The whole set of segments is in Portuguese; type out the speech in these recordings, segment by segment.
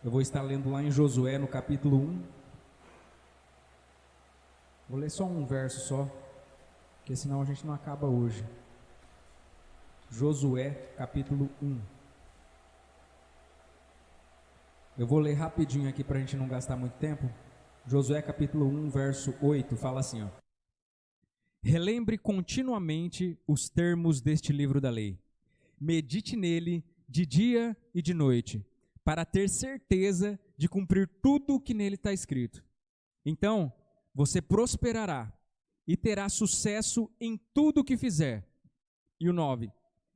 Eu vou estar lendo lá em Josué, no capítulo 1. Vou ler só um verso só, porque senão a gente não acaba hoje. Josué, capítulo 1. Eu vou ler rapidinho aqui para a gente não gastar muito tempo. Josué, capítulo 1, verso 8, fala assim, ó. Relembre continuamente os termos deste livro da lei. Medite nele de dia e de noite, para ter certeza de cumprir tudo o que nele está escrito. Então, você prosperará e terá sucesso em tudo o que fizer. E o 9.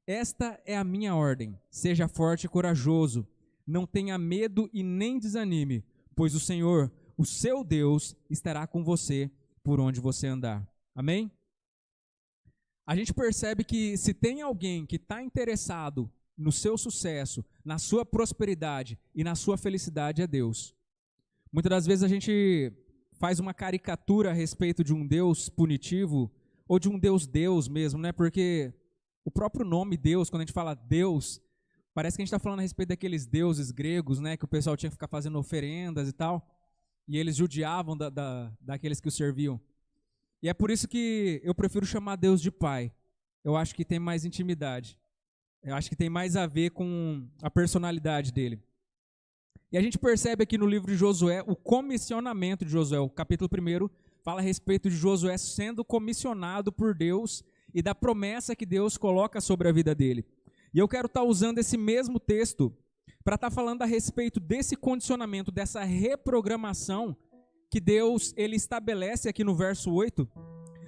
Esta é a minha ordem. Seja forte e corajoso. Não tenha medo e nem desanime, pois o Senhor, o seu Deus, estará com você por onde você andar. Amém? A gente percebe que se tem alguém que está interessado no seu sucesso, na sua prosperidade e na sua felicidade, é Deus. Muitas das vezes a gente faz uma caricatura a respeito de um Deus punitivo ou de um Deus mesmo, né? Porque o próprio nome Deus, quando a gente fala Deus, parece que a gente está falando a respeito daqueles deuses gregos, né? Que o pessoal tinha que ficar fazendo oferendas e tal, e eles judiavam daqueles que o serviam. E é por isso que eu prefiro chamar Deus de Pai. Eu acho que tem mais intimidade. Eu acho que tem mais a ver com a personalidade dele. E a gente percebe aqui no livro de Josué o comissionamento de Josué. O capítulo 1 fala a respeito de Josué sendo comissionado por Deus e da promessa que Deus coloca sobre a vida dele. E eu quero estar usando esse mesmo texto para estar falando a respeito desse condicionamento, dessa reprogramação que Deus ele estabelece aqui no verso 8,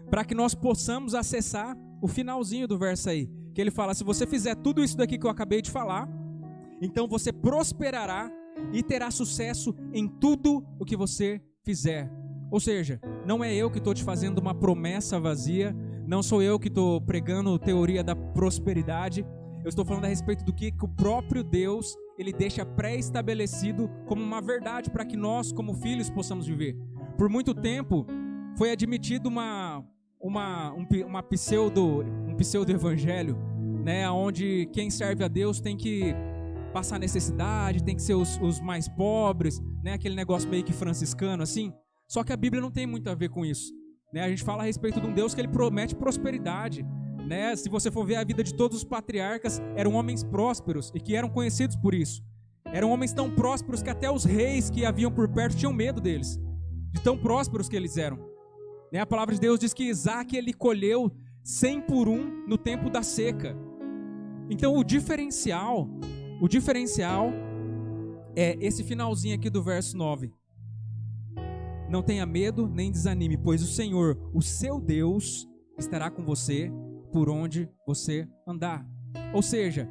para que nós possamos acessar o finalzinho do verso aí, que ele fala, se você fizer tudo isso daqui que eu acabei de falar, então você prosperará e terá sucesso em tudo o que você fizer. Ou seja, não é eu que estou te fazendo uma promessa vazia, não sou eu que estou pregando teoria da prosperidade, eu estou falando a respeito do que o próprio Deus ele deixa pré-estabelecido como uma verdade para que nós, como filhos, possamos viver. Por muito tempo, foi admitido um pseudo-evangelho, né, onde quem serve a Deus tem que passar necessidade, tem que ser os mais pobres, né, aquele negócio meio que franciscano assim. Só que a Bíblia não tem muito a ver com isso, né? A gente fala a respeito de um Deus que ele promete prosperidade, né? Se você for ver a vida de todos os patriarcas, eram homens prósperos e que eram conhecidos por isso. Eram homens tão prósperos que até os reis que haviam por perto tinham medo deles, de tão prósperos que eles eram. Né? A palavra de Deus diz que Isaac ele colheu 100 por 1 no tempo da seca. Então o diferencial é esse finalzinho aqui do verso 9. Não tenha medo nem desanime, pois o Senhor, o seu Deus, estará com você por onde você andar. Ou seja,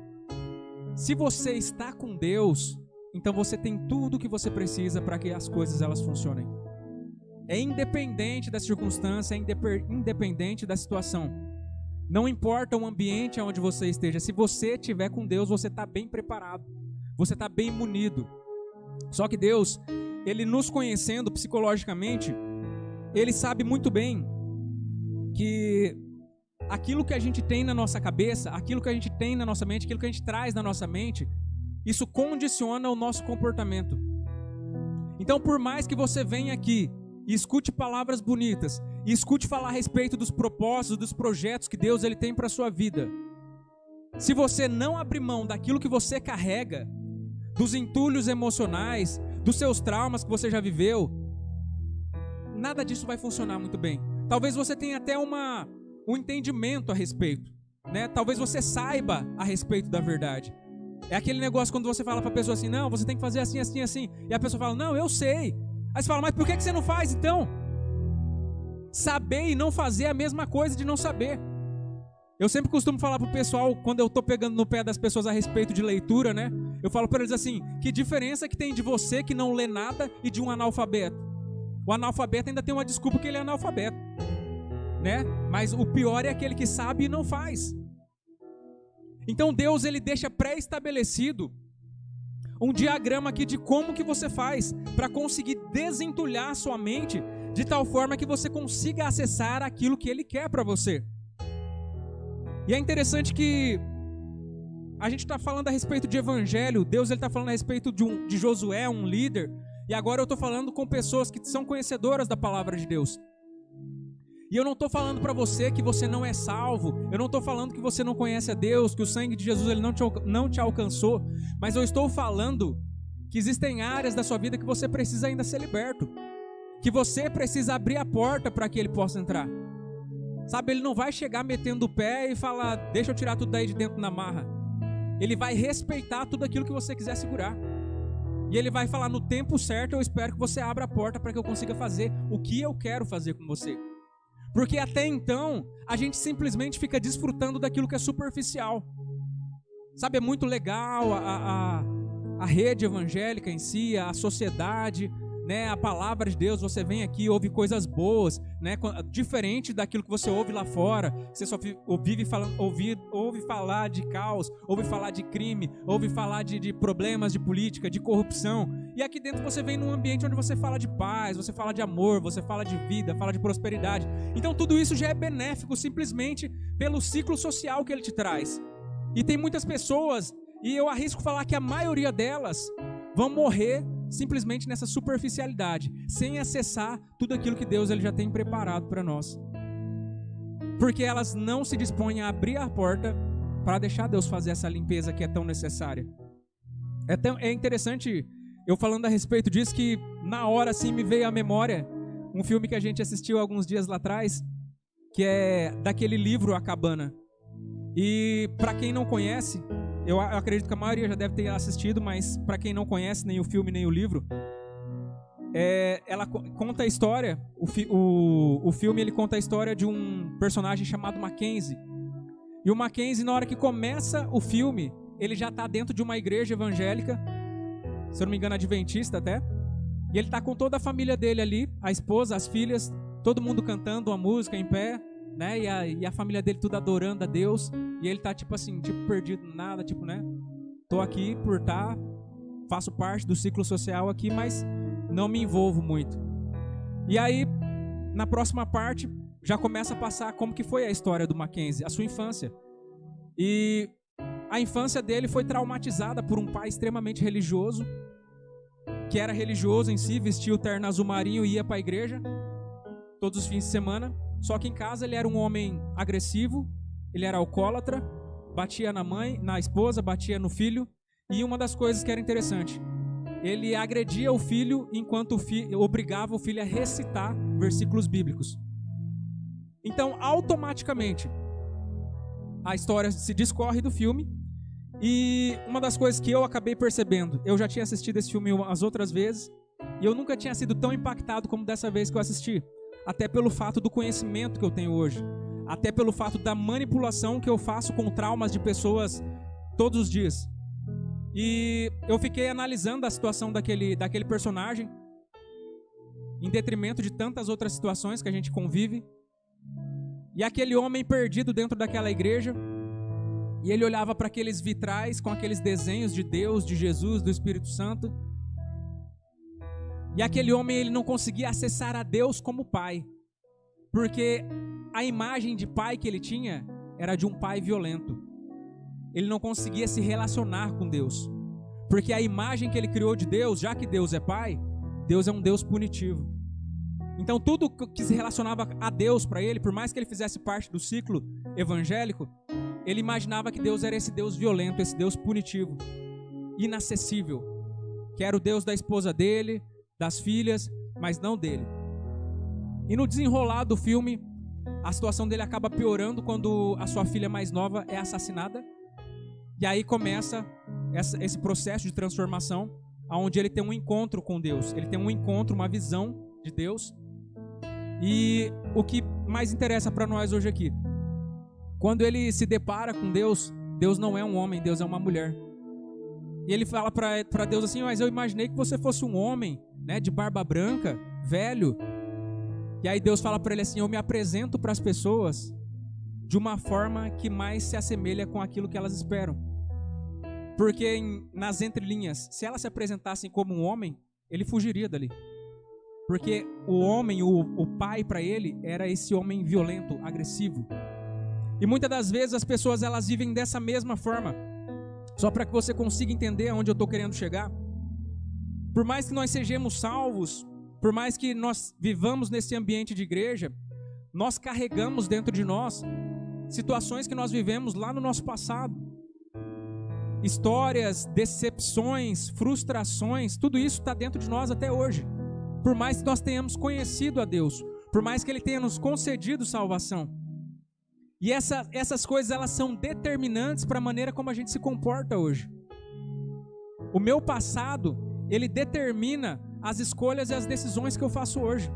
se você está com Deus, então você tem tudo o que você precisa para que as coisas elas funcionem. É independente da circunstância, é independente da situação. Não importa o ambiente onde você esteja, se você estiver com Deus, você está bem preparado, você está bem munido. Só que Deus, ele nos conhecendo psicologicamente, ele sabe muito bem que aquilo que a gente tem na nossa cabeça, aquilo que a gente tem na nossa mente, aquilo que a gente traz na nossa mente, isso condiciona o nosso comportamento. Então, por mais que você venha aqui e escute palavras bonitas, e escute falar a respeito dos propósitos, dos projetos que Deus ele tem para a sua vida, se você não abrir mão daquilo que você carrega, dos entulhos emocionais, dos seus traumas que você já viveu, nada disso vai funcionar muito bem. Talvez você tenha até um entendimento a respeito, né? Talvez você saiba a respeito da verdade. É aquele negócio quando você fala para a pessoa assim, não, você tem que fazer assim, assim, assim, e a pessoa fala, não, eu sei. Aí você fala, mas por que você não faz então? Saber e não fazer é a mesma coisa de não saber. Eu sempre costumo falar pro pessoal, quando eu tô pegando no pé das pessoas a respeito de leitura, né? Eu falo para eles assim, que diferença que tem de você que não lê nada e de um analfabeto? O analfabeto ainda tem uma desculpa que ele é analfabeto, né? Mas o pior é aquele que sabe e não faz. Então Deus, ele deixa pré-estabelecido um diagrama aqui de como que você faz para conseguir desentulhar a sua mente de tal forma que você consiga acessar aquilo que ele quer para você. E é interessante que a gente está falando a respeito de evangelho, Deus está falando a respeito de Josué, um líder, e agora eu estou falando com pessoas que são conhecedoras da palavra de Deus. E eu não estou falando para você que você não é salvo, eu não estou falando que você não conhece a Deus, que o sangue de Jesus ele não te alcançou, mas eu estou falando que existem áreas da sua vida que você precisa ainda ser liberto, que você precisa abrir a porta para que ele possa entrar. Sabe, ele não vai chegar metendo o pé e falar, deixa eu tirar tudo daí de dentro na marra. Ele vai respeitar tudo aquilo que você quiser segurar. E ele vai falar, no tempo certo, eu espero que você abra a porta para que eu consiga fazer o que eu quero fazer com você. Porque até então, a gente simplesmente fica desfrutando daquilo que é superficial. Sabe, é muito legal a rede evangélica em si, a sociedade, né, a palavra de Deus, você vem aqui e ouve coisas boas, né, diferente daquilo que você ouve lá fora. Você só ouve falar de caos, ouve falar de crime, ouve falar de problemas de política, de corrupção. E aqui dentro você vem num ambiente onde você fala de paz, você fala de amor, você fala de vida, fala de prosperidade. Então tudo isso já é benéfico simplesmente pelo ciclo social que ele te traz. E tem muitas pessoas, e eu arrisco falar que a maioria delas vão morrer simplesmente nessa superficialidade, sem acessar tudo aquilo que Deus ele já tem preparado para nós. Porque elas não se dispõem a abrir a porta para deixar Deus fazer essa limpeza que é tão necessária. É interessante, eu falando a respeito disso, que na hora assim me veio à memória um filme que a gente assistiu alguns dias lá atrás, que é daquele livro A Cabana. E para quem não conhece, eu acredito que a maioria já deve ter assistido, mas para quem não conhece nem o filme nem o livro, ela conta a história, o filme ele conta a história de um personagem chamado Mackenzie. E o Mackenzie, na hora que começa o filme, ele já está dentro de uma igreja evangélica, se eu não me engano adventista até, e ele está com toda a família dele ali, a esposa, as filhas, todo mundo cantando uma música em pé, né? E a família dele tudo adorando a Deus, e ele tá tipo assim, tipo perdido, nada, tipo, né? Tô aqui por faço parte do ciclo social aqui, mas não me envolvo muito. E aí, na próxima parte, já começa a passar como que foi a história do Mackenzie, a sua infância. E a infância dele foi traumatizada por um pai extremamente religioso, que era religioso em si, vestia o terno azul marinho e ia para a igreja todos os fins de semana. Só que em casa ele era um homem agressivo, ele era alcoólatra, batia na mãe, na esposa, batia no filho. E uma das coisas que era interessante, ele agredia o filho enquanto obrigava o filho a recitar versículos bíblicos. Então, automaticamente, a história se discorre do filme. E uma das coisas que eu acabei percebendo, eu já tinha assistido esse filme umas outras vezes, e eu nunca tinha sido tão impactado como dessa vez que eu assisti. Até pelo fato do conhecimento que eu tenho hoje, até pelo fato da manipulação que eu faço com traumas de pessoas todos os dias. E eu fiquei analisando a situação daquele personagem, em detrimento de tantas outras situações que a gente convive. E aquele homem perdido dentro daquela igreja, e ele olhava para aqueles vitrais com aqueles desenhos de Deus, de Jesus, do Espírito Santo. E aquele homem ele não conseguia acessar a Deus como pai, porque a imagem de pai que ele tinha era de um pai violento. Ele não conseguia se relacionar com Deus, porque a imagem que ele criou de Deus, já que Deus é pai, Deus é um Deus punitivo. Então tudo que se relacionava a Deus para ele, por mais que ele fizesse parte do ciclo evangélico, ele imaginava que Deus era esse Deus violento, esse Deus punitivo, inacessível, que era o Deus da esposa dele, das filhas, mas não dele. E no desenrolar do filme, a situação dele acaba piorando quando a sua filha mais nova é assassinada. E aí começa esse processo de transformação, onde ele tem um encontro com Deus. Ele tem um encontro, uma visão de Deus. E o que mais interessa para nós hoje aqui, quando ele se depara com Deus, Deus não é um homem, Deus é uma mulher. E ele fala para Deus assim, mas eu imaginei que você fosse um homem, né, de barba branca, velho. E aí Deus fala para ele assim, eu me apresento para as pessoas de uma forma que mais se assemelha com aquilo que elas esperam. Porque nas entrelinhas, se elas se apresentassem como um homem, ele fugiria dali. Porque o homem, o pai para ele, era esse homem violento, agressivo. E muitas das vezes as pessoas elas vivem dessa mesma forma. Só para que você consiga entender aonde eu estou querendo chegar. Por mais que nós sejamos salvos, por mais que nós vivamos nesse ambiente de igreja, nós carregamos dentro de nós situações que nós vivemos lá no nosso passado. Histórias, decepções, frustrações, tudo isso está dentro de nós até hoje. Por mais que nós tenhamos conhecido a Deus, por mais que Ele tenha nos concedido salvação. E essas coisas, elas são determinantes para a maneira como a gente se comporta hoje. O meu passado, ele determina as escolhas e as decisões que eu faço hoje.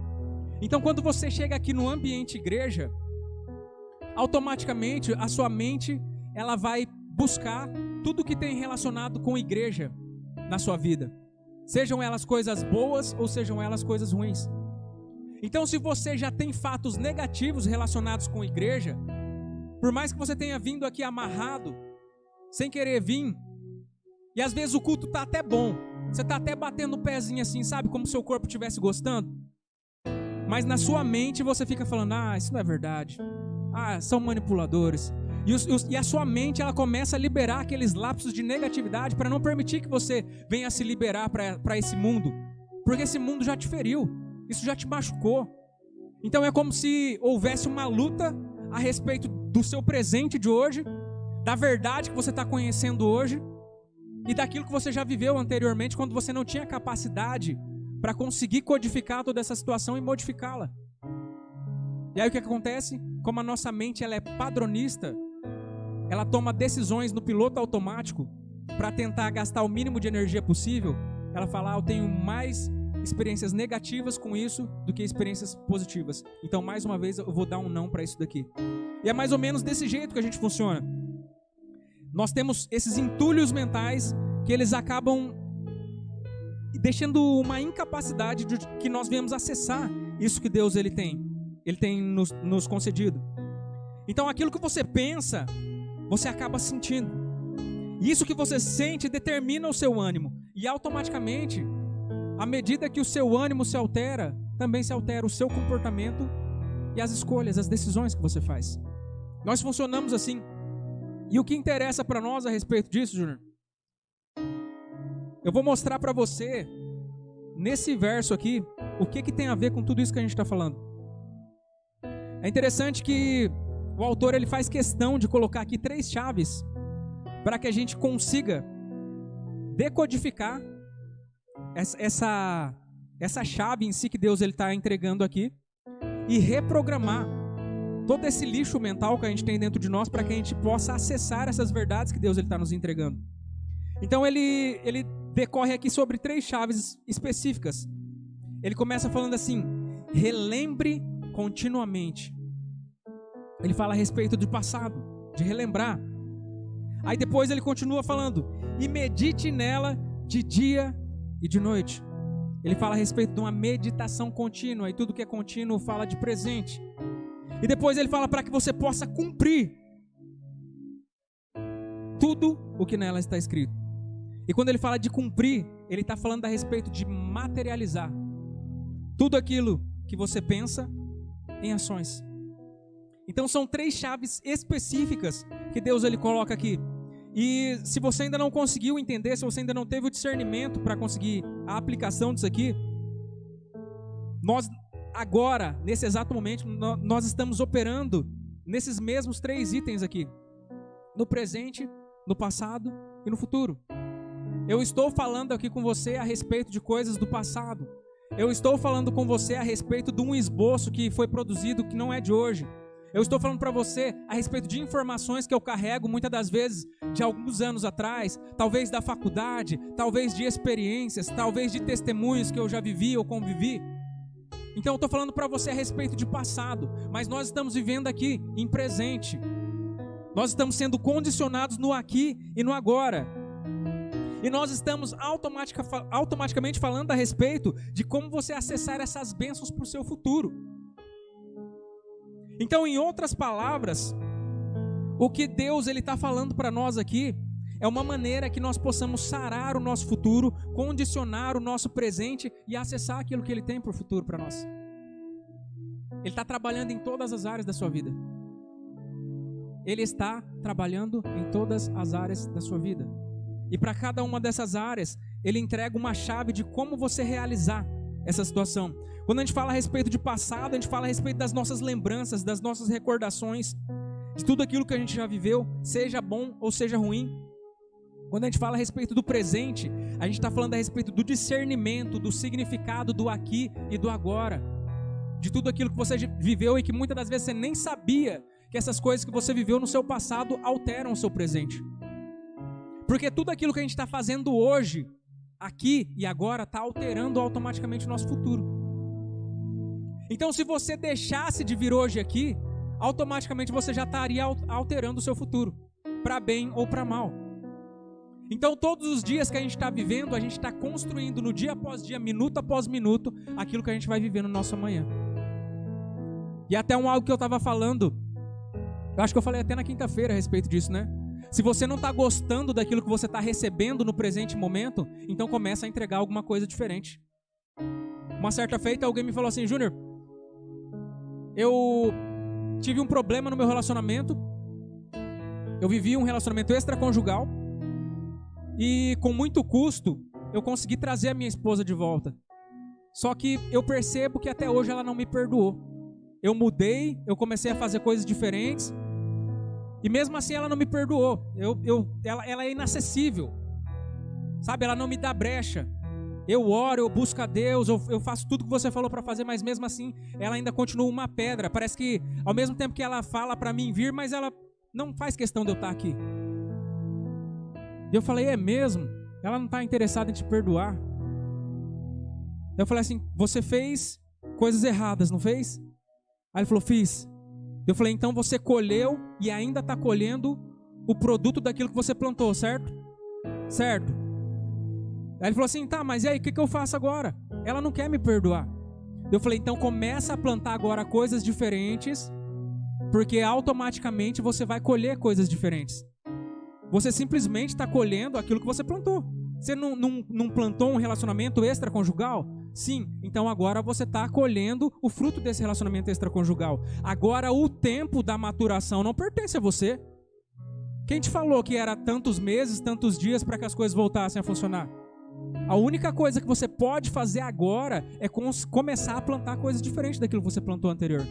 Então, quando você chega aqui no ambiente igreja, automaticamente a sua mente, ela vai buscar tudo que tem relacionado com igreja na sua vida. Sejam elas coisas boas ou sejam elas coisas ruins. Então, se você já tem fatos negativos relacionados com igreja, por mais que você tenha vindo aqui amarrado, sem querer vir, e às vezes o culto está até bom, você está até batendo o pezinho assim, sabe, como se seu corpo estivesse gostando, mas na sua mente você fica falando, isso não é verdade, são manipuladores, e a sua mente, ela começa a liberar aqueles lapsos de negatividade para não permitir que você venha se liberar para esse mundo, porque esse mundo já te feriu, isso já te machucou. Então é como se houvesse uma luta a respeito do seu presente de hoje, da verdade que você está conhecendo hoje e daquilo que você já viveu anteriormente, quando você não tinha capacidade para conseguir codificar toda essa situação e modificá-la. E aí o que acontece? Como a nossa mente, ela é padronista, ela toma decisões no piloto automático para tentar gastar o mínimo de energia possível. Ela fala, eu tenho mais experiências negativas com isso do que experiências positivas. Então, mais uma vez, eu vou dar um não para isso daqui. E é mais ou menos desse jeito que a gente funciona. Nós temos esses entulhos mentais que eles acabam deixando uma incapacidade de que nós venhamos acessar isso que Deus ele tem nos concedido. Então, aquilo que você pensa, você acaba sentindo. E isso que você sente determina o seu ânimo. E automaticamente, à medida que o seu ânimo se altera, também se altera o seu comportamento e as escolhas, as decisões que você faz. Nós funcionamos assim. E o que interessa para nós a respeito disso, Júnior? Eu vou mostrar para você, nesse verso aqui, o que tem a ver com tudo isso que a gente está falando. É interessante que o autor ele faz questão de colocar aqui 3 chaves para que a gente consiga decodificar essa chave em si que Deus está entregando aqui e reprogramar todo esse lixo mental que a gente tem dentro de nós para que a gente possa acessar essas verdades que Deus está nos entregando. Então ele decorre aqui sobre 3 chaves específicas. Ele começa falando assim, relembre continuamente. Ele fala a respeito do passado, de relembrar. Aí depois ele continua falando, e medite nela de dia e de noite. Ele fala a respeito de uma meditação contínua, e tudo que é contínuo fala de presente. E depois ele fala para que você possa cumprir tudo o que nela está escrito. E quando ele fala de cumprir, ele está falando a respeito de materializar tudo aquilo que você pensa em ações. Então são 3 chaves específicas que Deus ele coloca aqui. E se você ainda não conseguiu entender, se você ainda não teve o discernimento para conseguir a aplicação disso aqui, nós agora, nesse exato momento, nós estamos operando nesses mesmos 3 itens aqui. No presente, no passado e no futuro. Eu estou falando aqui com você a respeito de coisas do passado. Eu estou falando com você a respeito de um esboço que foi produzido que não é de hoje. Eu estou falando para você a respeito de informações que eu carrego muitas das vezes de alguns anos atrás, talvez da faculdade, talvez de experiências, talvez de testemunhos que eu já vivi ou convivi. Então eu estou falando para você a respeito de passado, mas nós estamos vivendo aqui em presente. Nós estamos sendo condicionados no aqui e no agora. E nós estamos automaticamente falando a respeito de como você acessar essas bênçãos para o seu futuro. Então, em outras palavras, o que Deus está falando para nós aqui é uma maneira que nós possamos sarar o nosso futuro, condicionar o nosso presente e acessar aquilo que Ele tem para o futuro para nós. Ele está trabalhando em todas as áreas da sua vida. Ele está trabalhando em todas as áreas da sua vida. E para cada uma dessas áreas, ele entrega uma chave de como você realizar essa situação. Quando a gente fala a respeito de passado, a gente fala a respeito das nossas lembranças, das nossas recordações, de tudo aquilo que a gente já viveu, seja bom ou seja ruim. Quando a gente fala a respeito do presente, a gente está falando a respeito do discernimento, do significado do aqui e do agora, de tudo aquilo que você viveu e que muitas das vezes você nem sabia que essas coisas que você viveu no seu passado alteram o seu presente. Porque tudo aquilo que a gente está fazendo hoje, aqui e agora, está alterando automaticamente o nosso futuro. Então, se você deixasse de vir hoje aqui, automaticamente você já estaria alterando o seu futuro, para bem ou para mal. Então, todos os dias que a gente está vivendo, a gente está construindo no dia após dia, minuto após minuto, aquilo que a gente vai viver no nosso amanhã. E até algo que eu estava falando, eu acho que eu falei até na quinta-feira a respeito disso, né? Se você não está gostando daquilo que você está recebendo no presente momento, então começa a entregar alguma coisa diferente. Uma certa feita, alguém me falou assim: Júnior, eu tive um problema no meu relacionamento, eu vivi um relacionamento extraconjugal, e com muito custo, eu consegui trazer a minha esposa de volta. Só que eu percebo que até hoje ela não me perdoou. Eu mudei, eu comecei a fazer coisas diferentes, e mesmo assim ela não me perdoou. Ela é inacessível, sabe? Ela não me dá brecha. Eu oro, eu busco a Deus, eu faço tudo que você falou para fazer, mas mesmo assim ela ainda continua uma pedra. Parece que ao mesmo tempo que ela fala para mim vir, mas ela não faz questão de eu estar aqui. E eu falei: é mesmo? Ela não está interessada em te perdoar. Eu falei assim: você fez coisas erradas, não fez? Aí ele falou: fiz. Eu falei: então você colheu e ainda está colhendo o produto daquilo que você plantou, certo? Certo. Aí ele falou assim: tá, mas e aí, o que eu faço agora? Ela não quer me perdoar. Eu falei: então começa a plantar agora coisas diferentes, porque automaticamente você vai colher coisas diferentes. Você simplesmente está colhendo aquilo que você plantou. Você não plantou um relacionamento extraconjugal? Sim, então agora você está colhendo o fruto desse relacionamento extraconjugal. Agora o tempo da maturação não pertence a você. Quem te falou que era tantos meses, tantos dias para que as coisas voltassem a funcionar? A única coisa que você pode fazer agora é começar a plantar coisas diferentes daquilo que você plantou anterior.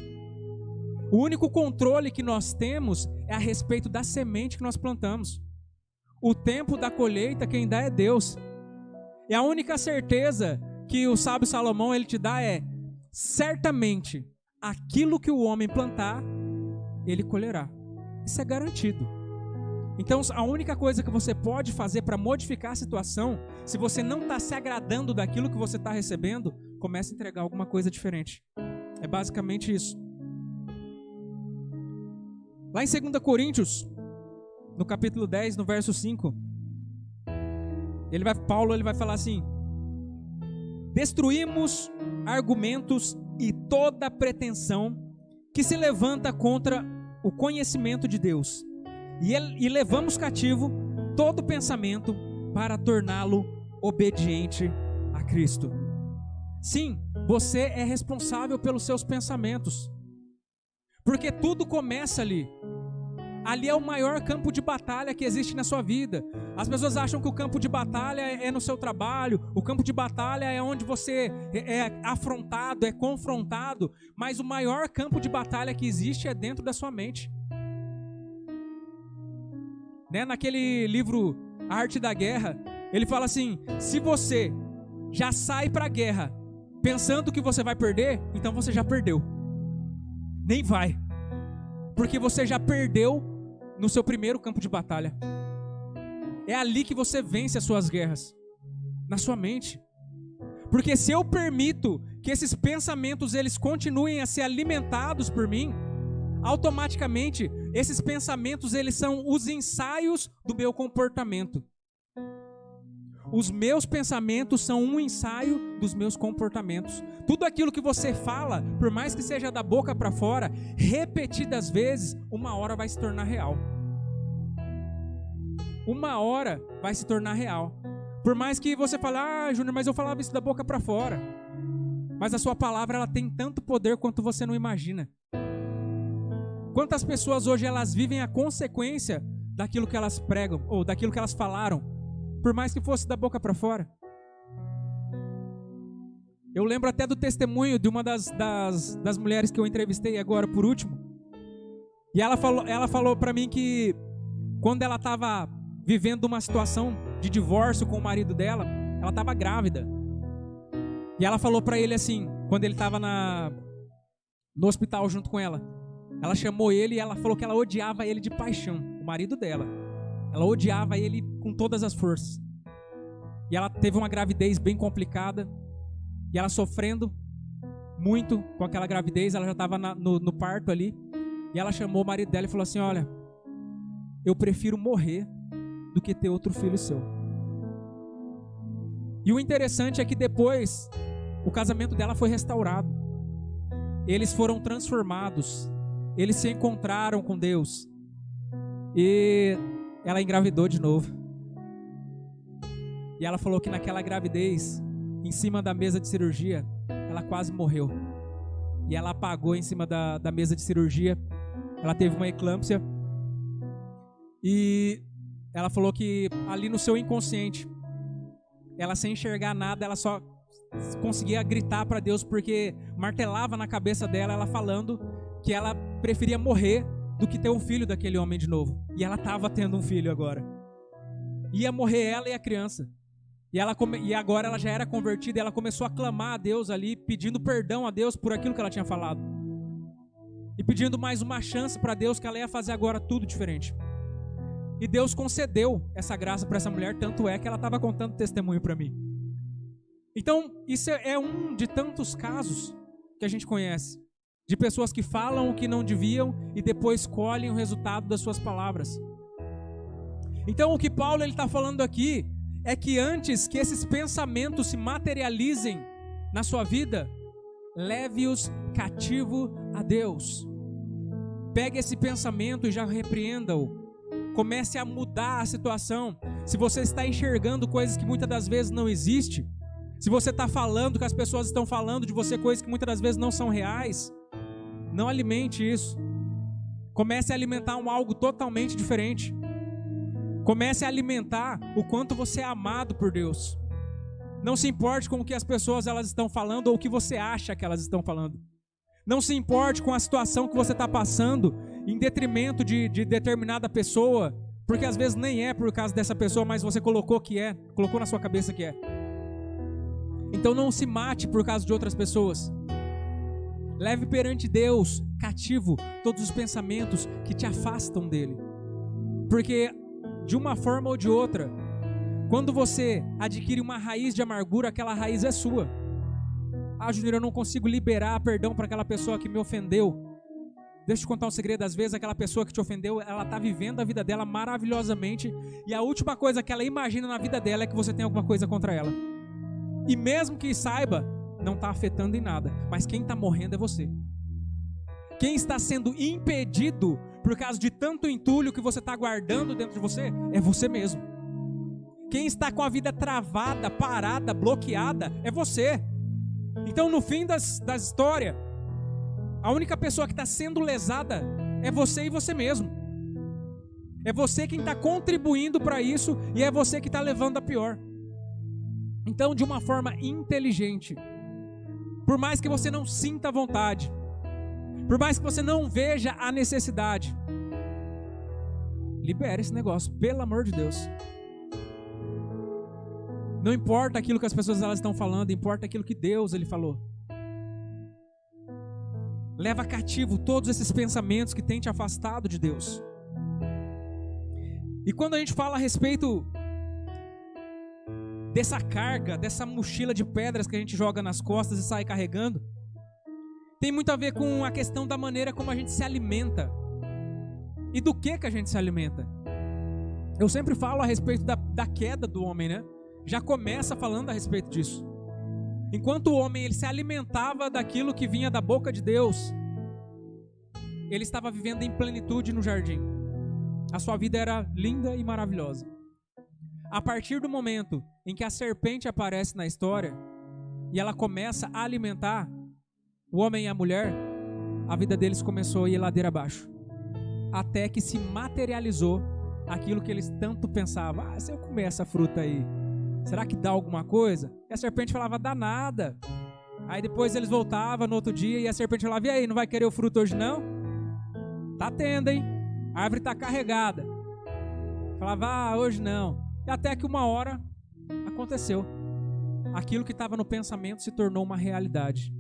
O único controle que nós temos é a respeito da semente que nós plantamos. O tempo da colheita quem dá é Deus. E a única certeza que o sábio Salomão ele te dá é: certamente aquilo que o homem plantar, ele colherá. Isso é garantido. Então a única coisa que você pode fazer para modificar a situação, se você não está se agradando daquilo que você está recebendo, comece a entregar alguma coisa diferente. É basicamente isso. Lá em 2 Coríntios, no capítulo 10, no verso 5, Paulo vai falar assim: destruímos argumentos e toda pretensão que se levanta contra o conhecimento de Deus, e levamos cativo todo pensamento para torná-lo obediente a Cristo. Sim, você é responsável pelos seus pensamentos, porque tudo começa ali. Ali é o maior campo de batalha que existe na sua vida. As pessoas acham que o campo de batalha é no seu trabalho, o campo de batalha é onde você é afrontado, é confrontado, mas o maior campo de batalha que existe é dentro da sua mente. Né? Naquele livro A Arte da Guerra, ele fala assim: se você já sai para a guerra pensando que você vai perder, então você já perdeu. Nem vai, porque você já perdeu no seu primeiro campo de batalha. É ali que você vence as suas guerras, na sua mente. Porque se eu permito que esses pensamentos eles continuem a ser alimentados por mim, automaticamente esses pensamentos eles são os ensaios do meu comportamento. Os meus pensamentos são um ensaio dos meus comportamentos. Tudo aquilo que você fala, por mais que seja da boca para fora, repetidas vezes, uma hora vai se tornar real. Uma hora vai se tornar real. Por mais que você fale: ah, Júnior, mas eu falava isso da boca para fora. Mas a sua palavra ela tem tanto poder quanto você não imagina. Quantas pessoas hoje elas vivem a consequência daquilo que elas pregam ou daquilo que elas falaram? por mais que fosse da boca para fora. Eu lembro até do testemunho de uma das mulheres que eu entrevistei agora por último. E ela falou para mim que quando ela estava vivendo uma situação de divórcio com o marido dela, ela estava grávida. E ela falou para ele assim, quando ele estava no hospital junto com ela. Ela chamou ele e ela falou que ela odiava ele de paixão, o marido dela. Ela odiava ele com todas as forças. E ela teve uma gravidez bem complicada. E ela sofrendo muito com aquela gravidez, ela já estava no parto ali. E ela chamou o marido dela e falou assim, olha, eu prefiro morrer do que ter outro filho seu. E o interessante é que depois, o casamento dela foi restaurado. Eles foram transformados. Eles se encontraram com Deus. E ela engravidou de novo. E ela falou que naquela gravidez, em cima da mesa de cirurgia, ela quase morreu. E ela apagou em cima da mesa de cirurgia. Ela teve uma eclâmpsia. E ela falou que ali no seu inconsciente, ela sem enxergar nada, ela só conseguia gritar para Deus, porque martelava na cabeça dela, ela falando que ela preferia morrer do que ter um filho daquele homem de novo. E ela estava tendo um filho agora. Ia morrer ela e a criança. E agora ela já era convertida, e ela começou a clamar a Deus ali, pedindo perdão a Deus por aquilo que ela tinha falado. E pedindo mais uma chance para Deus, que ela ia fazer agora tudo diferente. E Deus concedeu essa graça para essa mulher, tanto é que ela estava contando testemunho para mim. Então, isso é um de tantos casos que a gente conhece. De pessoas que falam o que não deviam e depois colhem o resultado das suas palavras. Então, o que Paulo está falando aqui é que antes que esses pensamentos se materializem na sua vida, leve-os cativo a Deus. Pegue esse pensamento e já repreenda-o. Comece a mudar a situação. Se você está enxergando coisas que muitas das vezes não existem, se você está falando que as pessoas estão falando de você coisas que muitas das vezes não são reais, não alimente isso. Comece a alimentar algo totalmente diferente. Comece a alimentar o quanto você é amado por Deus. Não se importe com o que as pessoas elas estão falando ou o que você acha que elas estão falando. Não se importe com a situação que você está passando em detrimento de determinada pessoa, porque às vezes nem é por causa dessa pessoa, mas você colocou na sua cabeça que é. Então não se mate por causa de outras pessoas. Leve perante Deus cativo todos os pensamentos que te afastam dele. Porque de uma forma ou de outra, quando você adquire uma raiz de amargura, aquela raiz é sua. Ah, Júnior, eu não consigo liberar perdão para aquela pessoa que me ofendeu. Deixa eu te contar um segredo. Às vezes aquela pessoa que te ofendeu, ela está vivendo a vida dela maravilhosamente, e a última coisa que ela imagina na vida dela é que você tem alguma coisa contra ela. E mesmo que saiba, não está afetando em nada. Mas quem está morrendo é você. Quem está sendo impedido por causa de tanto entulho que você está guardando dentro de você é você mesmo. Quem está com a vida travada, parada, bloqueada é você. Então no fim da história, a única pessoa que está sendo lesada é você e você mesmo. É você quem está contribuindo para isso, e é você que está levando a pior. Então, de uma forma inteligente, por mais que você não sinta vontade, por mais que você não veja a necessidade, libere esse negócio, pelo amor de Deus. Não importa aquilo que as pessoas elas estão falando, importa aquilo que Deus ele falou. Leva cativo todos esses pensamentos que têm te afastado de Deus. E quando a gente fala a respeito dessa carga, dessa mochila de pedras que a gente joga nas costas e sai carregando, tem muito a ver com a questão da maneira como a gente se alimenta. E do que a gente se alimenta. Eu sempre falo a respeito da queda do homem, né? Já começa falando a respeito disso. Enquanto o homem ele se alimentava daquilo que vinha da boca de Deus, ele estava vivendo em plenitude no jardim. A sua vida era linda e maravilhosa. A partir do momento em que a serpente aparece na história e ela começa a alimentar o homem e a mulher, a vida deles começou a ir ladeira abaixo. Até que se materializou aquilo que eles tanto pensavam. Se eu comer essa fruta aí, será que dá alguma coisa? E a serpente falava, dá nada. Aí depois eles voltavam no outro dia e a serpente falava, e aí, não vai querer o fruto hoje não? Tá tendo, hein? A árvore tá carregada. Falava, hoje não. E até que uma hora aconteceu. Aquilo que estava no pensamento se tornou uma realidade.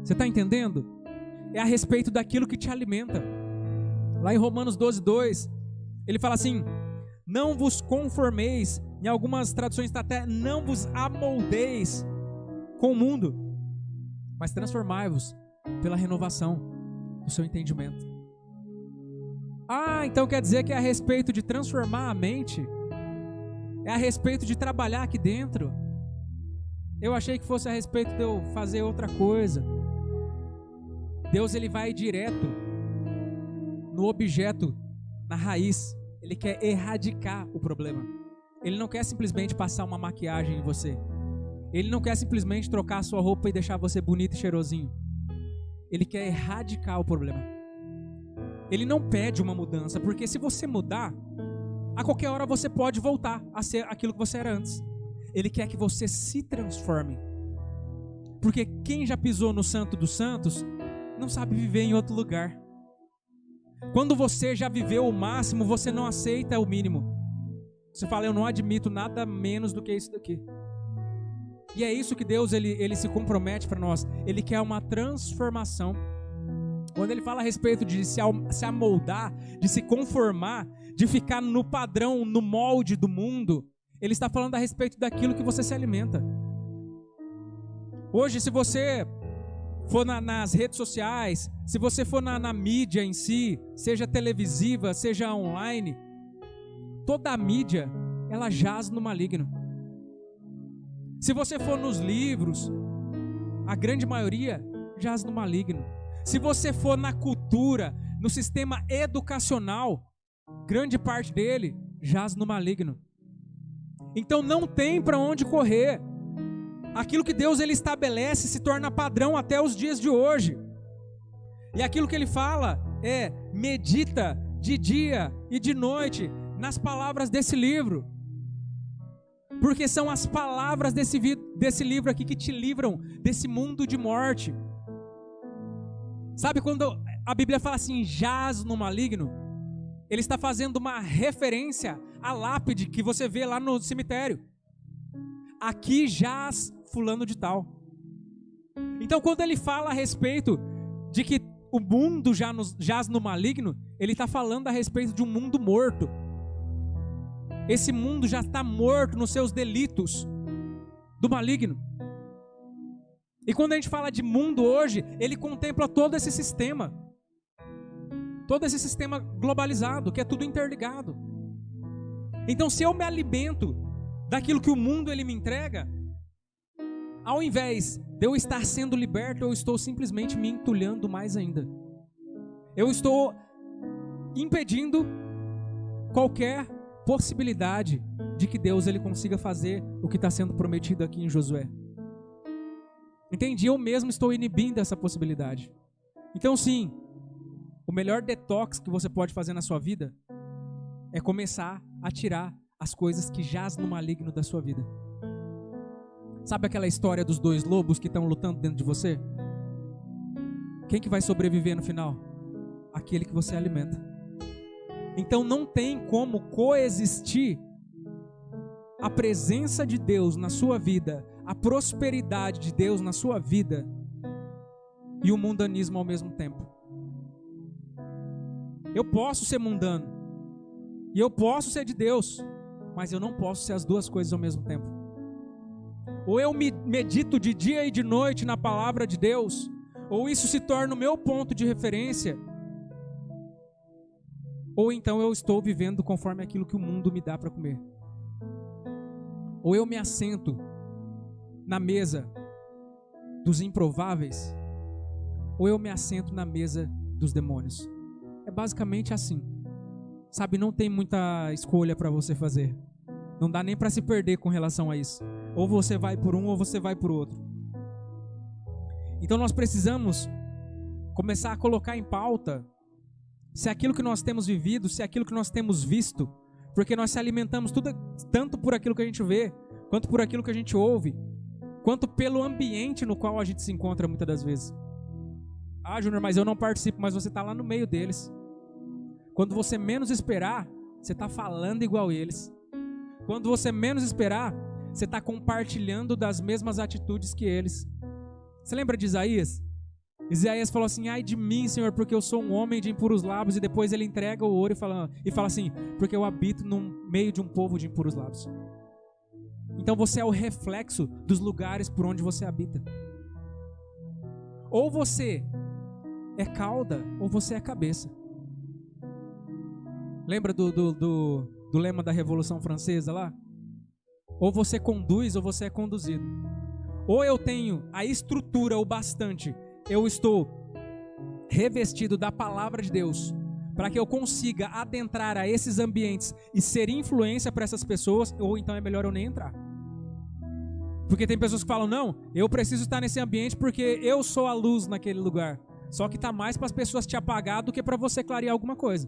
Você está entendendo? É a respeito daquilo que te alimenta. Lá em Romanos 12:2, ele fala assim, não vos conformeis, em algumas traduções está até, não vos amoldeis com o mundo, mas transformai-vos pela renovação do seu entendimento. Então quer dizer que é a respeito de transformar a mente? É a respeito de trabalhar aqui dentro? Eu achei que fosse a respeito de eu fazer outra coisa. Deus, ele vai direto no objeto, na raiz. Ele quer erradicar o problema. Ele não quer simplesmente passar uma maquiagem em você. Ele não quer simplesmente trocar a sua roupa e deixar você bonito e cheirosinho. Ele quer erradicar o problema. Ele não pede uma mudança, porque se você mudar, a qualquer hora você pode voltar a ser aquilo que você era antes. Ele quer que você se transforme. Porque quem já pisou no Santo dos Santos não sabe viver em outro lugar. Quando você já viveu o máximo, você não aceita o mínimo. Você fala, eu não admito nada menos do que isso daqui. E é isso que Deus ele se compromete para nós. Ele quer uma transformação. Quando ele fala a respeito de se amoldar, de se conformar, de ficar no padrão, no molde do mundo, ele está falando a respeito daquilo que você se alimenta. Hoje, se você for nas redes sociais, se você for na mídia em si, seja televisiva, seja online, toda a mídia, ela jaz no maligno. Se você for nos livros, a grande maioria jaz no maligno. Se você for na cultura, no sistema educacional, grande parte dele jaz no maligno. Então não tem para onde correr. Aquilo que Deus ele estabelece se torna padrão até os dias de hoje. E aquilo que ele fala é: medita de dia e de noite nas palavras desse livro. Porque são as palavras desse livro aqui que te livram desse mundo de morte. Sabe quando a Bíblia fala assim, jaz no maligno? Ele está fazendo uma referência à lápide que você vê lá no cemitério. Aqui jaz fulano de tal. Então quando ele fala a respeito de que o mundo jaz no maligno, ele está falando a respeito de um mundo morto. Esse mundo já está morto nos seus delitos do maligno. E quando a gente fala de mundo hoje, ele contempla todo esse sistema. Todo esse sistema globalizado, que é tudo interligado. Então se eu me alimento daquilo que o mundo ele me entrega, ao invés de eu estar sendo liberto, eu estou simplesmente me entulhando mais ainda. Eu estou impedindo qualquer possibilidade de que Deus ele consiga fazer o que está sendo prometido aqui em Josué. Entende? Eu mesmo estou inibindo essa possibilidade. Então sim, o melhor detox que você pode fazer na sua vida é começar a tirar as coisas que jaz no maligno da sua vida. Sabe aquela história dos dois lobos que estão lutando dentro de você? Quem que vai sobreviver no final? Aquele que você alimenta. Então não tem como coexistir a presença de Deus na sua vida, a prosperidade de Deus na sua vida e o mundanismo ao mesmo tempo. Eu posso ser mundano e eu posso ser de Deus, mas eu não posso ser as duas coisas ao mesmo tempo. Ou eu medito de dia e de noite na palavra de Deus, ou isso se torna o meu ponto de referência, ou então eu estou vivendo conforme aquilo que o mundo me dá para comer. Ou eu me assento na mesa dos improváveis, ou eu me assento na mesa dos demônios. É basicamente assim. Sabe, não tem muita escolha para você fazer. Não dá nem para se perder com relação a isso. Ou você vai por um ou você vai por outro. Então nós precisamos começar a colocar em pauta se é aquilo que nós temos vivido, se é aquilo que nós temos visto, porque nós se alimentamos tanto por aquilo que a gente vê, quanto por aquilo que a gente ouve, quanto pelo ambiente no qual a gente se encontra muitas das vezes. Ah, Júnior, mas eu não participo, mas você está lá no meio deles. Quando você menos esperar, você está falando igual eles. Quando você menos esperar, você está compartilhando das mesmas atitudes que eles. Você lembra de Isaías? Isaías falou assim: ai de mim, Senhor, porque eu sou um homem de impuros lábios. E depois ele entrega o ouro e fala assim: porque eu habito no meio de um povo de impuros lábios. Então você é o reflexo dos lugares por onde você habita. Ou você é cauda, ou você é cabeça. Lembra do lema da Revolução Francesa lá? Ou você conduz, ou você é conduzido. Ou eu tenho a estrutura o bastante, eu estou revestido da palavra de Deus, para que eu consiga adentrar a esses ambientes e ser influência para essas pessoas, ou então é melhor eu nem entrar. Porque tem pessoas que falam: não, eu preciso estar nesse ambiente porque eu sou a luz naquele lugar. Só que está mais para as pessoas te apagar do que para você clarear alguma coisa,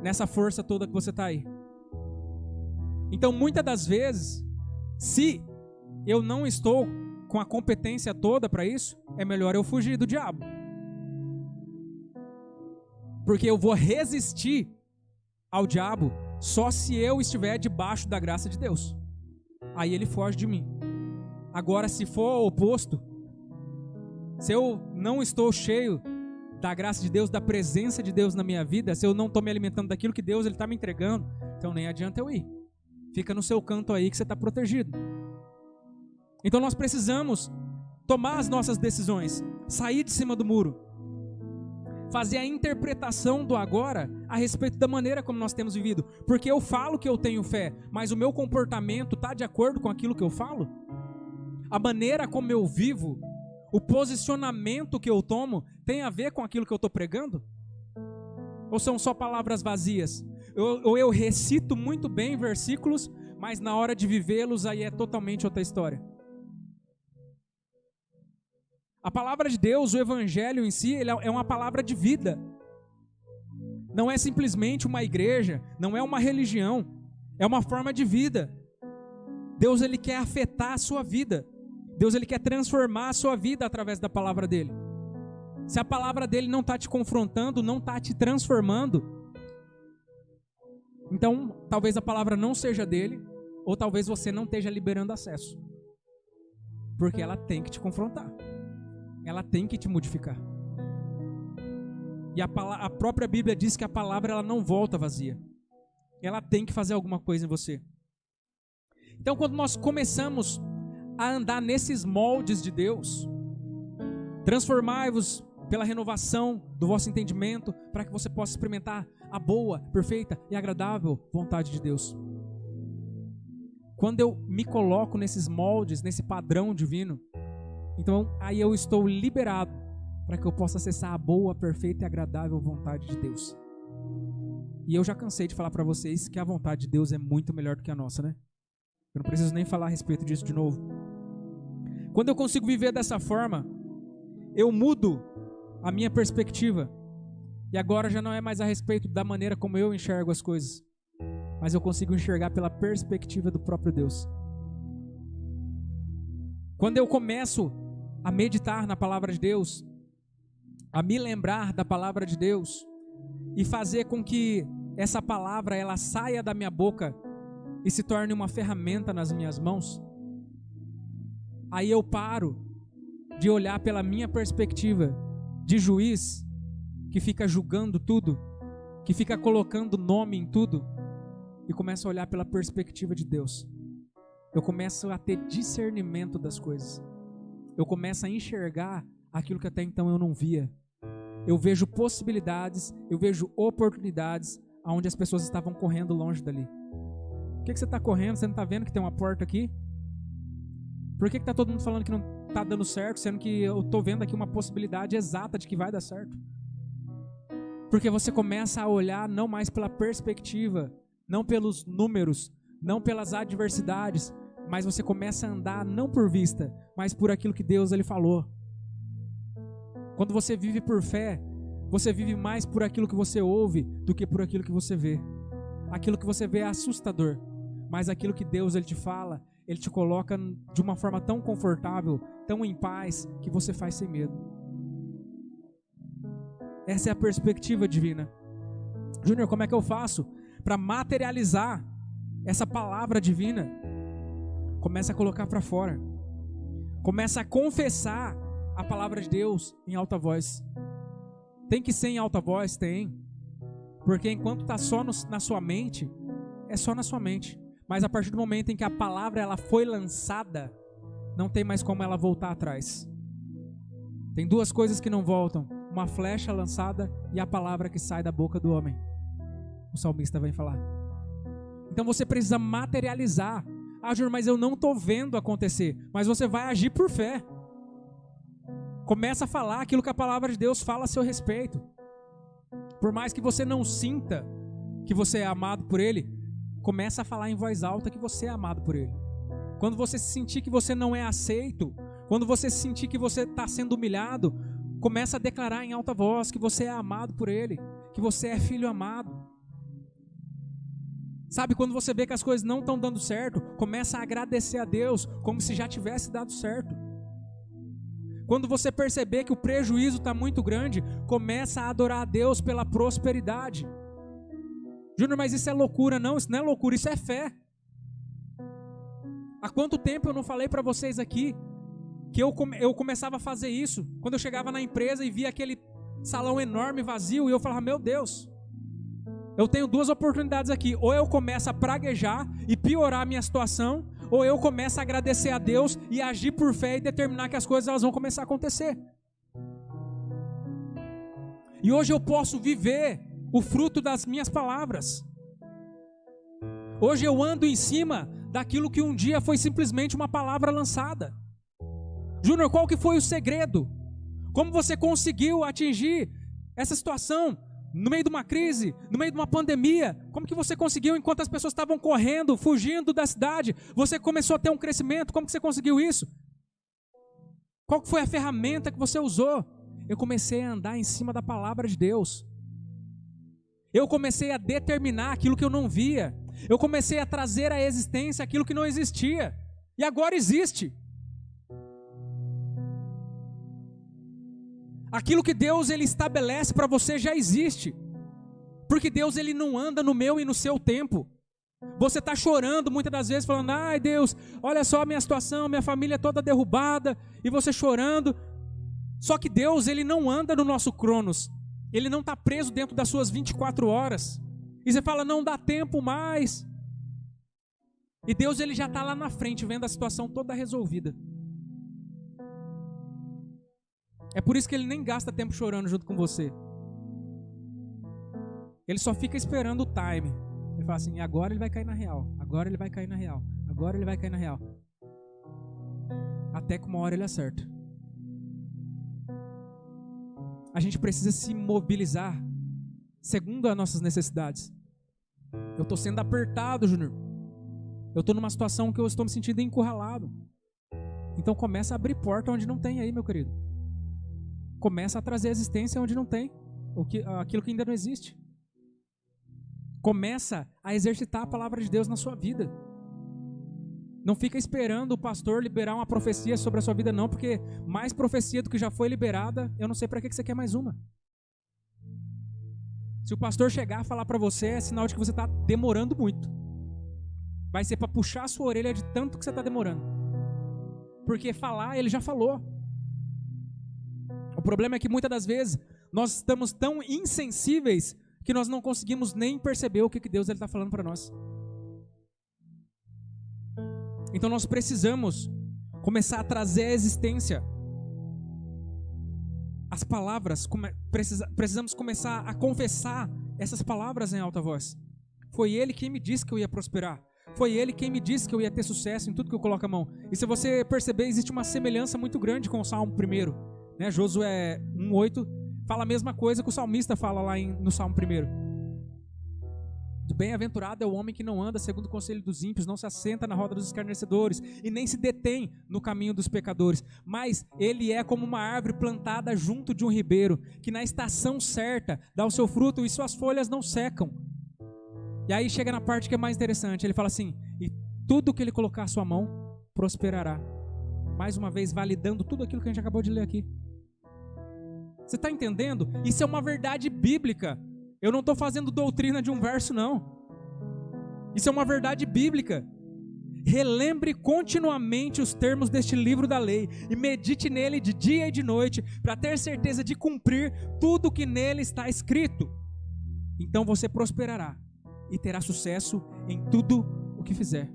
nessa força toda que você está aí. Então muitas das vezes, se eu não estou com a competência toda para isso, é melhor eu fugir do diabo. Porque eu vou resistir ao diabo só se eu estiver debaixo da graça de Deus. Aí ele foge de mim. Agora, se for o oposto, se eu não estou cheio da graça de Deus, da presença de Deus na minha vida, se eu não estou me alimentando daquilo que Deus está me entregando, então nem adianta eu ir. Fica no seu canto aí que você está protegido. Então nós precisamos tomar as nossas decisões, sair de cima do muro, fazer a interpretação do agora a respeito da maneira como nós temos vivido. Porque eu falo que eu tenho fé, mas o meu comportamento está de acordo com aquilo que eu falo? A maneira como eu vivo, o posicionamento que eu tomo, tem a ver com aquilo que eu estou pregando? Ou são só palavras vazias? Ou eu recito muito bem versículos, mas na hora de vivê-los aí é totalmente outra história? A palavra de Deus, o evangelho em si, ele é uma palavra de vida. Não é simplesmente uma igreja, não é uma religião, é uma forma de vida. Deus, ele quer afetar a sua vida. Deus, ele quer transformar a sua vida através da palavra dele. Se a palavra dele não está te confrontando, não está te transformando, então talvez a palavra não seja dele, ou talvez você não esteja liberando acesso. Porque ela tem que te confrontar. Ela tem que te modificar. E a própria Bíblia diz que a palavra ela não volta vazia. Ela tem que fazer alguma coisa em você. Então, quando nós começamos a andar nesses moldes de Deus, transformai-vos pela renovação do vosso entendimento, para que você possa experimentar a boa, perfeita e agradável vontade de Deus. Quando eu me coloco nesses moldes, nesse padrão divino, então aí eu estou liberado para que eu possa acessar a boa, perfeita e agradável vontade de Deus. E eu já cansei de falar para vocês que a vontade de Deus é muito melhor do que a nossa, né? Eu não preciso nem falar a respeito disso de novo. Quando eu consigo viver dessa forma, eu mudo a minha perspectiva. E agora já não é mais a respeito da maneira como eu enxergo as coisas, mas eu consigo enxergar pela perspectiva do próprio Deus. Quando eu começo a meditar na palavra de Deus, a me lembrar da palavra de Deus e fazer com que essa palavra ela saia da minha boca e se torne uma ferramenta nas minhas mãos, aí eu paro de olhar pela minha perspectiva de juiz que fica julgando tudo, que fica colocando nome em tudo, e começo a olhar pela perspectiva de Deus. Eu começo a ter discernimento das coisas. Eu começo a enxergar aquilo que até então eu não via. Eu vejo possibilidades, eu vejo oportunidades onde as pessoas estavam correndo longe dali. Por que você está correndo? Você não está vendo que tem uma porta aqui? Por que está todo mundo falando que não está dando certo, sendo que eu estou vendo aqui uma possibilidade exata de que vai dar certo? Porque você começa a olhar não mais pela perspectiva, não pelos números, não pelas adversidades, mas você começa a andar não por vista, mas por aquilo que Deus ele falou. Quando você vive por fé, Você vive mais por aquilo que você ouve do que por aquilo que você vê. Aquilo que você vê é assustador, mas aquilo que Deus ele te fala, Ele te coloca de uma forma tão confortável, tão em paz, que você faz sem medo. Essa é a perspectiva divina. Júnior, como é que eu faço para materializar essa palavra divina? Começa a colocar para fora. Começa a confessar a palavra de Deus em alta voz. Tem que ser em alta voz? Tem. Porque enquanto está só na sua mente, é só na sua mente. Mas a partir do momento em que a palavra ela foi lançada, não tem mais como ela voltar atrás. Tem duas coisas que não voltam: uma flecha lançada e a palavra que sai da boca do homem. O salmista vai falar. Então você precisa materializar. Ah, Júnior, mas eu não estou vendo acontecer. Mas você vai agir por fé. Começa a falar aquilo que a palavra de Deus fala a seu respeito. Por mais que você não sinta que você é amado por Ele, começa a falar em voz alta que você é amado por Ele. Quando você se sentir que você não é aceito, quando você se sentir que você está sendo humilhado, começa a declarar em alta voz que você é amado por Ele, que você é filho amado. Sabe, quando você vê que as coisas não estão dando certo, começa a agradecer a Deus como se já tivesse dado certo. Quando você perceber que o prejuízo está muito grande, começa a adorar a Deus pela prosperidade. Júnior, mas isso é loucura. Não, isso não é loucura, isso é fé. Há quanto tempo eu não falei para vocês aqui que eu começava a fazer isso? Quando eu chegava na empresa e via aquele salão enorme vazio, e eu falava, meu Deus, eu tenho duas oportunidades aqui. Ou eu começo a praguejar e piorar a minha situação, ou eu começo a agradecer a Deus e agir por fé e determinar que as coisas elas vão começar a acontecer. E hoje eu posso viver o fruto das minhas palavras. Hoje eu ando em cima daquilo que um dia foi simplesmente uma palavra lançada. Júnior, qual que foi o segredo? Como você conseguiu atingir essa situação? No meio de uma crise, no meio de uma pandemia, como que você conseguiu, enquanto as pessoas estavam correndo, fugindo da cidade, você começou a ter um crescimento? Como que você conseguiu isso? Qual foi a ferramenta que você usou? Eu comecei a andar em cima da palavra de Deus. Eu comecei a determinar aquilo que eu não via. Eu comecei a trazer à existência aquilo que não existia. E agora existe. Aquilo que Deus ele estabelece para você já existe. Porque Deus ele não anda no meu e no seu tempo. Você está chorando muitas das vezes, falando, ai Deus, olha só a minha situação, minha família toda derrubada, e você chorando. Só que Deus ele não anda no nosso cronos. Ele não está preso dentro das suas 24 horas. E você fala, não dá tempo mais. E Deus ele já está lá na frente, vendo a situação toda resolvida. É por isso que Ele nem gasta tempo chorando junto com você. Ele só fica esperando o time. Ele fala assim, agora ele vai cair na real. Agora ele vai cair na real. Agora ele vai cair na real. Até que uma hora ele acerta. A gente precisa se mobilizar segundo as nossas necessidades. Eu estou sendo apertado, Júnior. Eu estou numa situação que eu estou me sentindo encurralado. Então começa a abrir porta onde não tem aí, meu querido. Começa a trazer existência onde não tem, aquilo que ainda não existe. Começa a exercitar a palavra de Deus na sua vida. Não fica esperando o pastor liberar uma profecia sobre a sua vida não, porque mais profecia do que já foi liberada, eu não sei para que você quer mais uma. Se o pastor chegar a falar para você, é sinal de que você está demorando muito. Vai ser para puxar a sua orelha de tanto que você está demorando. Porque falar, ele já falou. O problema é que muitas das vezes nós estamos tão insensíveis que nós não conseguimos nem perceber o que Deus está falando para nós. Então nós precisamos começar a trazer à existência as palavras, precisamos começar a confessar essas palavras em alta voz. Foi Ele quem me disse que eu ia prosperar. Foi Ele quem me disse que eu ia ter sucesso em tudo que eu coloco a mão. E se você perceber, existe uma semelhança muito grande com o Salmo 1. Né, Josué 1:8 fala a mesma coisa que o salmista fala lá no Salmo 1. Bem-aventurado é o homem que não anda segundo o conselho dos ímpios, não se assenta na roda dos escarnecedores e nem se detém no caminho dos pecadores, mas ele é como uma árvore plantada junto de um ribeiro, que na estação certa dá o seu fruto e suas folhas não secam. E aí chega na parte que é mais interessante, ele fala assim: e tudo que ele colocar a sua mão prosperará. Mais uma vez validando tudo aquilo que a gente acabou de ler aqui. Você está entendendo? Isso é uma verdade bíblica. Eu não estou fazendo doutrina de um verso, não. Isso é uma verdade bíblica. Relembre continuamente os termos deste livro da lei e medite nele de dia e de noite, para ter certeza de cumprir tudo que nele está escrito. Então você prosperará e terá sucesso em tudo o que fizer.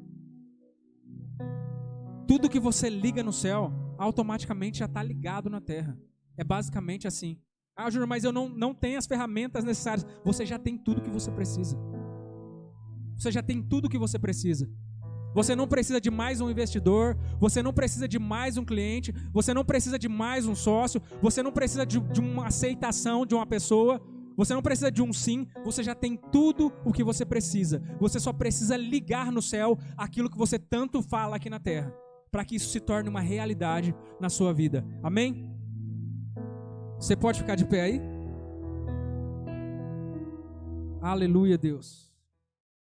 Tudo que você liga no céu, automaticamente já está ligado na terra. É basicamente assim. Ah, Júnior, mas eu não tenho as ferramentas necessárias. Você já tem tudo que você precisa. Você já tem tudo que você precisa. Você não precisa de mais um investidor. Você não precisa de mais um cliente. Você não precisa de mais um sócio. Você não precisa de uma aceitação de uma pessoa. Você não precisa de um sim. Você já tem tudo o que você precisa. Você só precisa ligar no céu aquilo que você tanto fala aqui na terra, para que isso se torne uma realidade na sua vida. Amém? Você pode ficar de pé aí? Aleluia, Deus.